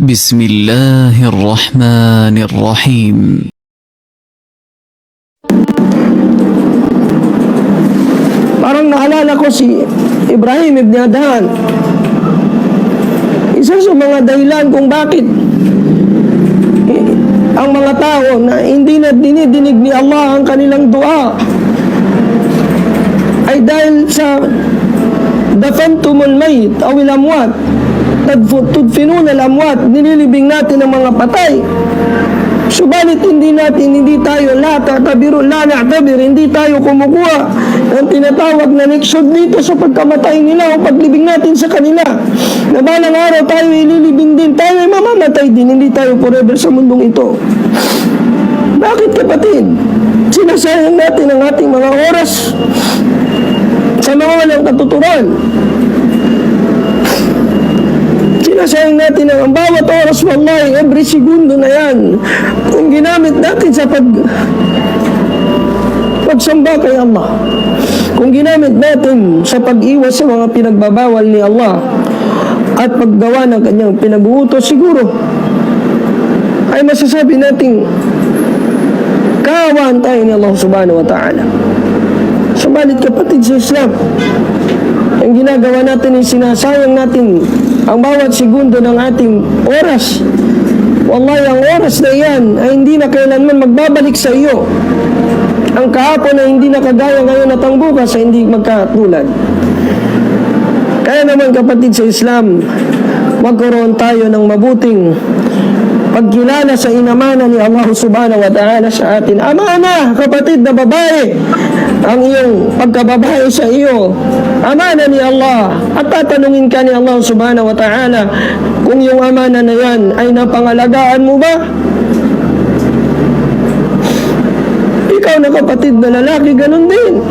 بسم الله الرحمن الرحيم. Parang naalala ko si Ibrahim ibn Adhan. Isa sa mga dahilan kung bakit ang mga tao na hindi na dinidinig ni Allah ang kanilang dua ay dahil sa dafantumul mayit o ilamwat, tudfinun al-amwat, nililibing natin ang mga patay. Subalit hindi tayo hindi tayo kumukuha ng tinatawag na niksod dito sa pagkamatay nila o paglibing natin sa kanila. Na balang araw tayo ililibing din, tayo ay mamamatay din, hindi tayo forever sa mundong ito. Bakit kapatid? Sinasayang natin ang ating mga oras sa mga walang katuturan. Sinasayang natin ang bawat oras, wallahi, every segundo na yan. Kung ginamit natin sa pagsamba kay Allah, kung ginamit natin sa pag-iwas sa mga pinagbabawal ni Allah at paggawa ng kanyang pinag-uutos, siguro ay masasabi natin kaawaan tayo ni Allah subhanahu wa ta'ala. Subalit kapatid sa Islam, ang ginagawa natin ay sinasayang natin ang bawat segundo ng ating oras. Wallahi, ang oras na yan ay hindi na kailanman magbabalik sa iyo. Ang kahapon ay hindi na kagaya ngayon at ang bukas ay hindi magkatulad. Kaya naman kapatid sa Islam, magkaroon tayo ng mabuting pagkilala sa inamana ni Allah subhanahu wa ta'ala sa atin. Amana, kapatid na babae, ang iyong pagkababae sa iyo, amana ni Allah. At tatanungin ka ni Allah subhanahu wa ta'ala kung yung amana na yan ay napangalagaan mo ba? Ikaw na kapatid na lalaki, ganun din.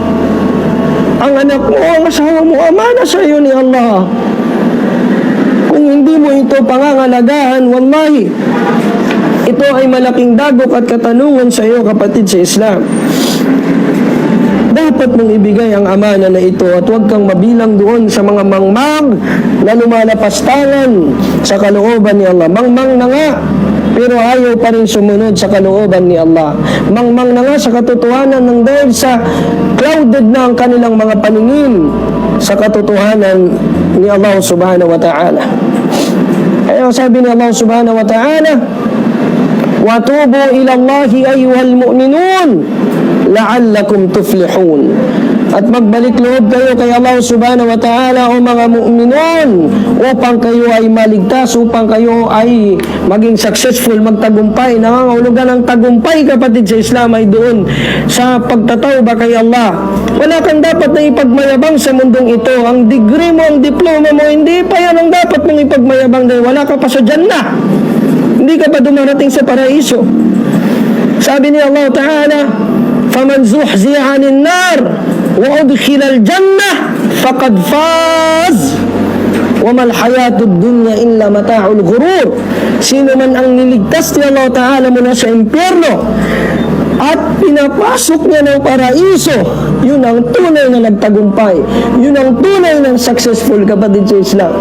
Ang anak mo, ang asawa mo, amana sa iyo ni Allah. Kung hindi mo ito pangangalagaan, wallahi, ito ay malaking dagok at katanungan sa iyo kapatid sa Islam. Dapat mong ibigay ang amana na ito at huwag kang mabilang doon sa mga mangmang na lumalapastangan sa kalooban ni Allah. Mangmang na nga, pero ayaw pa rin sumunod sa kalooban ni Allah. Mangmang na nga sa katotohanan ng dahil sa clouded na ang kanilang mga paningin sa katotohanan ni Allah subhanahu wa ta'ala. Kaya sabi ni Allah subhanahu wa ta'ala, وَتُوبُوا إِلَى اللَّهِ أَيُّهَا الْمُؤْمِنُونَ لَعَلَّكُمْ تُفْلِحُونَ. At magbalik loob kayo kay Allah subhanahu wa ta'ala o mga mu'minun upang kayo ay maligtas, upang kayo ay maging successful, magtagumpay. Nangangahulugan ng tagumpay kapatid sa Islam ay doon sa pagtatawba kay Allah. Wala kang dapat na ipagmayabang sa mundong ito. Ang degree mo, ang diploma mo, hindi pa yan ang dapat mong ipagmayabang dahil wala ka pa sa Jannah. Hindi ka pa dumarating sa paraiso. Sabi ni Allah Ta'ala, فَمَنْ زُحْزِحَ عَنِ النَّارِ وَأُدْخِلَ الْجَنَّةِ فَقَدْ فَازَ وَمَا الْحَيَاةُ الدُّنْيَا إِلَّا مَتَاعُ الْغُرُورِ. Sino man ang niligtas ni Allah Ta'ala mula sa impyerno at pinapasok niya ng paraiso, yun ang tunay na nagtagumpay. Yun ang tunay ng successful kapatid sa Islam.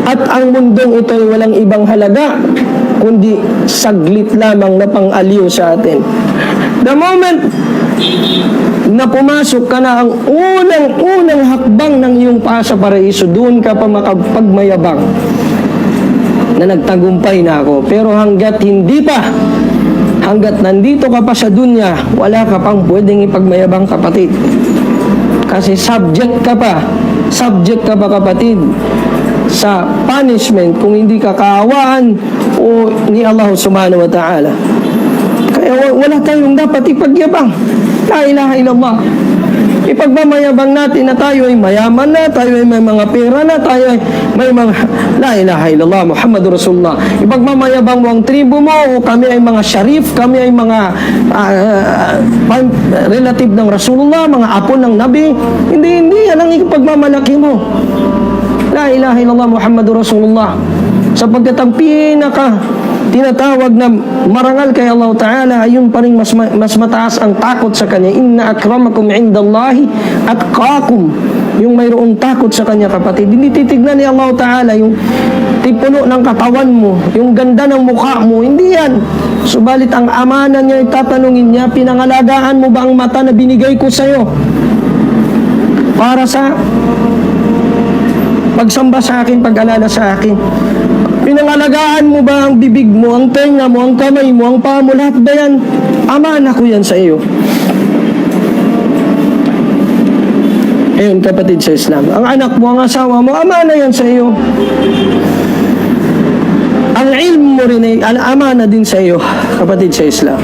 At ang mundong ito ay walang ibang halaga kundi saglit lamang na pang-aliw sa atin. The moment na pumasok ka na, ang unang hakbang ng iyong paa sa paraiso, doon ka pa makapagmayabang na nagtagumpay na ako. Pero hanggat hindi pa, hanggat nandito ka pa sa dunya, wala ka pang pwedeng ipagmayabang kapatid. Kasi subject ka pa kapatid sa punishment kung hindi ka kaawaan o ni Allah subhanahu wa ta'ala. Kaya wala tayong dapat ipagyabang. La ilaha illallah. Ipagmamayabang natin na tayo ay mayaman na, tayo ay may mga pera na, tayo ay may mga la ilaha illallah Muhammadur Rasulullah. Ipagmamayabang mo ang tribo mo o kami ay mga syarif, kami ay mga relative ng Rasulullah, mga apo ng Nabi. Hindi yan ang ipagmamalaki mo. La ilaha illallah Muhammadur Rasulullah. Sapagkat ang pinaka tinatawag na marangal kay Allah Ta'ala, ayun pa rin mas mataas ang takot sa Kanya. Inna akramakum indallahi atqakum. yung mayroong takot sa kanya, kapatid. Hindi titignan ni Allah Ta'ala yung tipuno ng katawan mo, yung ganda ng mukha mo. Hindi yan. Subalit ang amana niya, itatanungin niya, pinangalagaan mo ba ang mata na binigay ko sa'yo para sa pagsamba sa akin, pag-alala sa akin? Pinangalagaan mo ba ang bibig mo, ang tenga mo, ang kamay mo, ang paa mo? Lahat ba yan? Amana ko yan sa iyo. Ayun, kapatid sa Islam. Ang anak mo, ang asawa mo, amana yan sa iyo. Ang ilm mo rin ay amana din sa iyo, kapatid sa Islam.